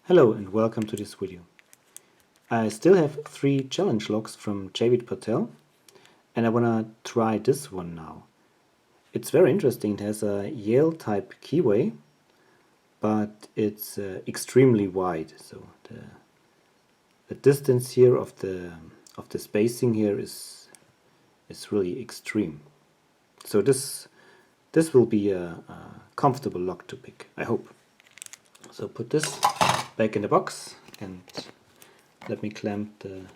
Hello and welcome to this video. I still have 3 challenge logs from Javid Patel and I want to try this one now. It's very interesting. It has a Yale type keyway, but it's extremely wide. So the distance here of the spacing here is really extreme. So this will be a comfortable log to pick, I hope. So put this back in the box and let me clamp the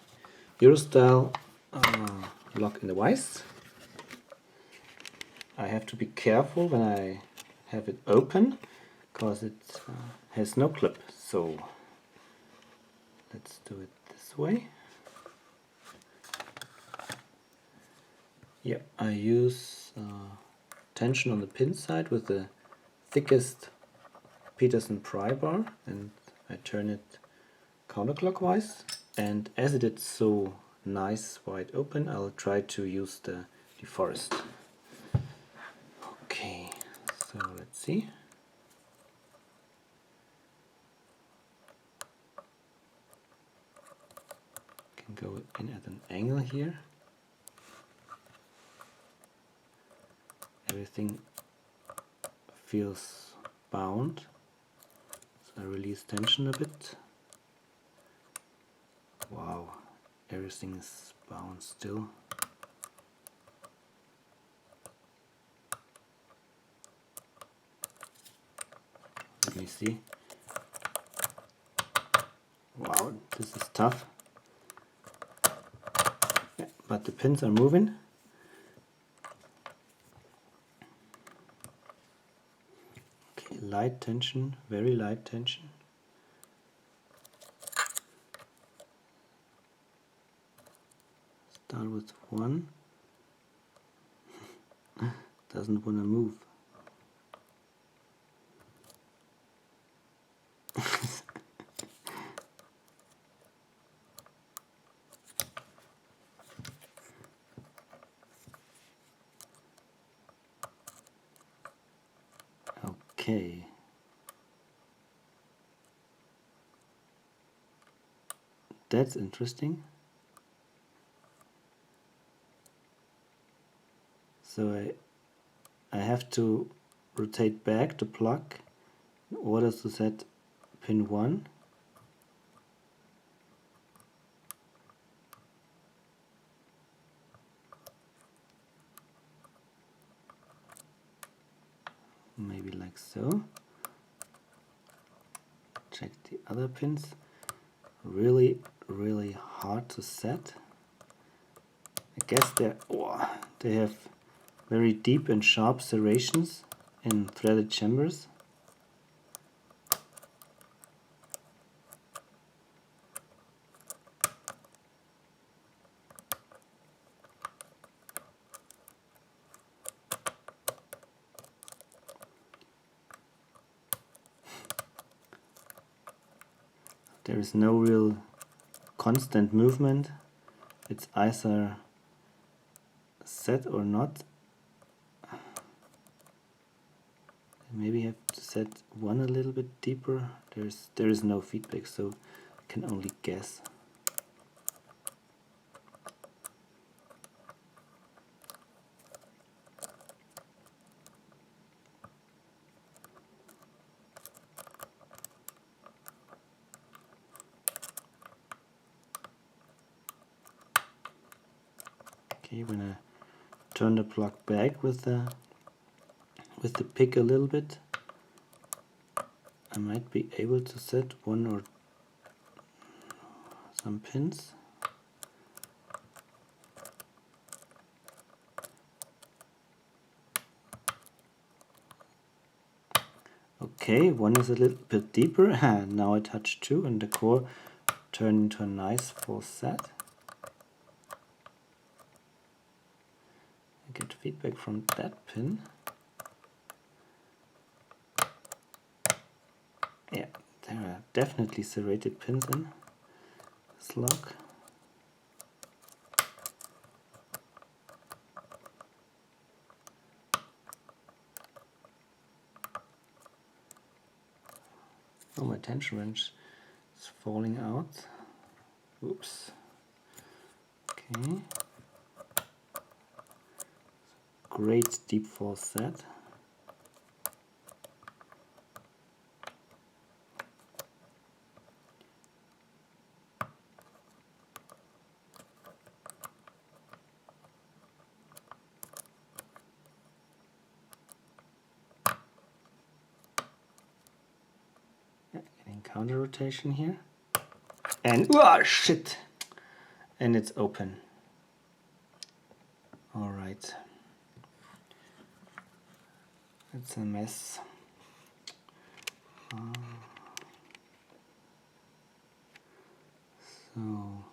Eurostyle lock in the vise. I have to be careful when I have it open because it has no clip. So let's do it this way. Yeah, I use tension on the pin side with the thickest Peterson pry bar and I turn it counterclockwise, and as it is so nice wide open, I'll try to use the deforest. Okay, so let's see. Can go in at an angle here. Everything feels bound, so I release tension a bit. Wow, everything is bound still. Let me see. Wow, this is tough. Yeah, but the pins are moving. Okay, light tension, very light tension. Start with 1. Doesn't want to move. Okay. That's interesting. So I have to rotate back the plug in order to set pin 1. Maybe like so. Check the other pins. Really hard to set. I guess they have very deep and sharp serrations in threaded chambers. There is no real constant movement. It's either set or not. Maybe have to set 1 a little bit deeper. There is no feedback, so I can only guess. Okay, when I turn the plug back with the pick a little bit, I might be able to set 1 or some pins. Okay, 1 is a little bit deeper. Now I touch 2 and the core turned into a nice full set. I get feedback from that pin. Yeah, there are definitely serrated pins in this lock. Oh, my tension wrench It's falling out. Oops. Okay. Great deep fall set. Getting counter rotation here. And oh shit! And it's open. Alright. It's a mess. So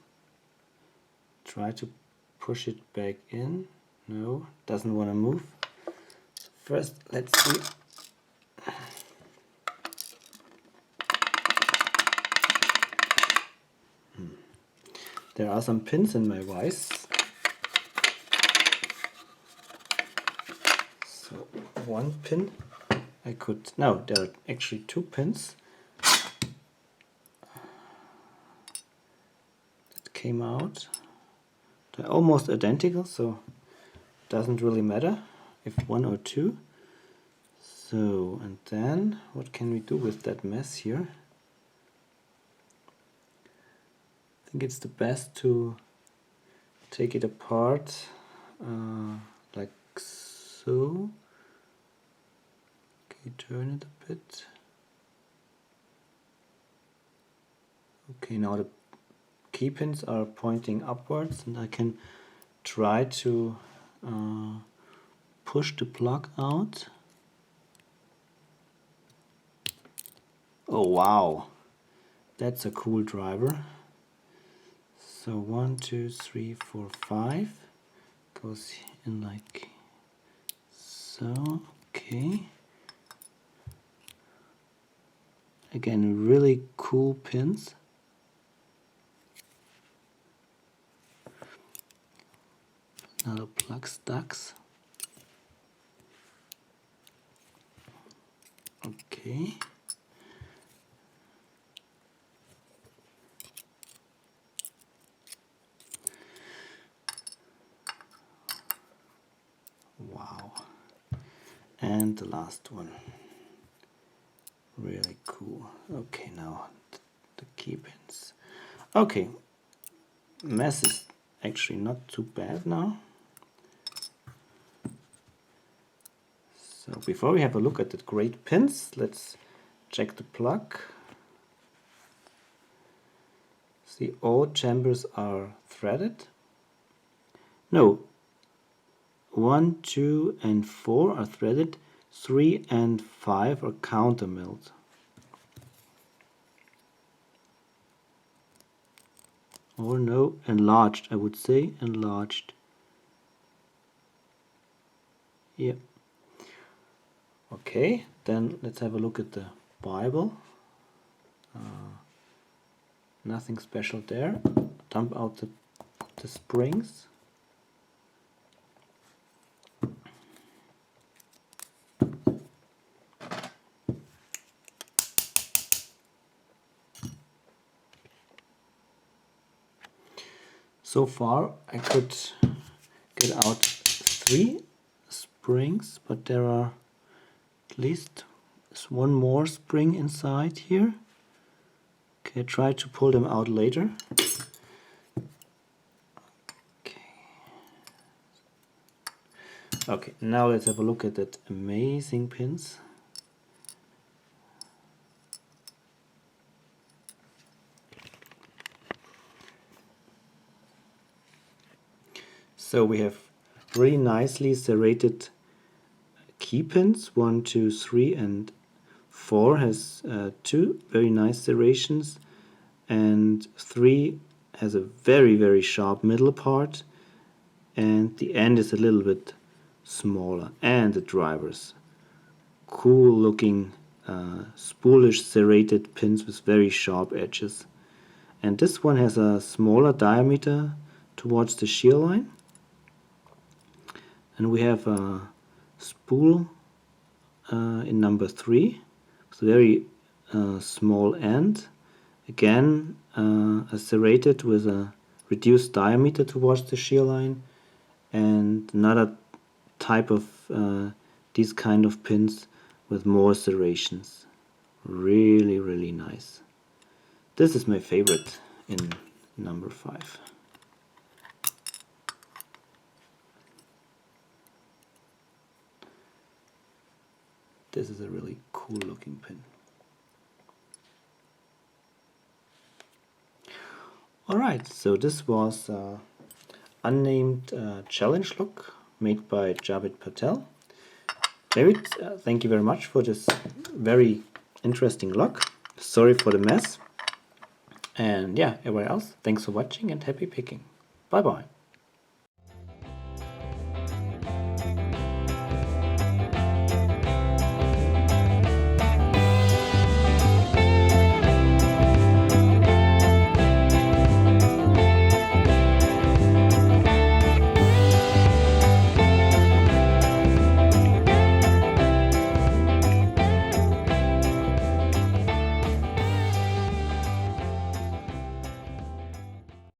try to push it back in. No, doesn't want to move. So first, let's see. There are some pins in my vise. So one pin I could, no, there are actually two pins that came out. They're almost identical, so it doesn't really matter if one or two. So, and then what can we do with that mess here? I think it's the best to take it apart like so. Okay, turn it a bit. Okay, now the key pins are pointing upwards, and I can try to push the plug out. Oh wow, that's a cool driver. So 1, 2, 3, 4, 5 goes in like so. Okay. Again, really cool pins. Another plug stacks. Okay. Wow. And the last one. Really cool. Okay, now the key pins. Okay. Mess is actually not too bad now. So before we have a look at the great pins, let's check the plug. See, all chambers are threaded. No, 1, 2, and 4 are threaded. 3 and 5 are counter milled. Or no, enlarged, I would say, enlarged. Yep. Okay, then let's have a look at the Bible. Nothing special there. Dump out the springs. So far I could get out 3 springs, but there are at least one more spring inside here. Okay, try to pull them out later. Okay, now let's have a look at that amazing pins. So we have really nicely serrated key pins. 1, 2, 3, and 4 has 2 very nice serrations, and 3 has a very sharp middle part, and the end is a little bit smaller. And the drivers, cool looking spoolish serrated pins with very sharp edges. And this one has a smaller diameter towards the shear line. And we have a spool in number 3, with a very small end, Again, serrated with a reduced diameter towards the shear line, and another type of these kind of pins with more serrations. Really, really nice. This is my favorite in number 5. This is a really cool looking pin. Alright, so this was unnamed challenge lock made by Javid Patel. David, thank you very much for this very interesting lock. Sorry for the mess. And yeah, everyone else, thanks for watching and happy picking. Bye bye.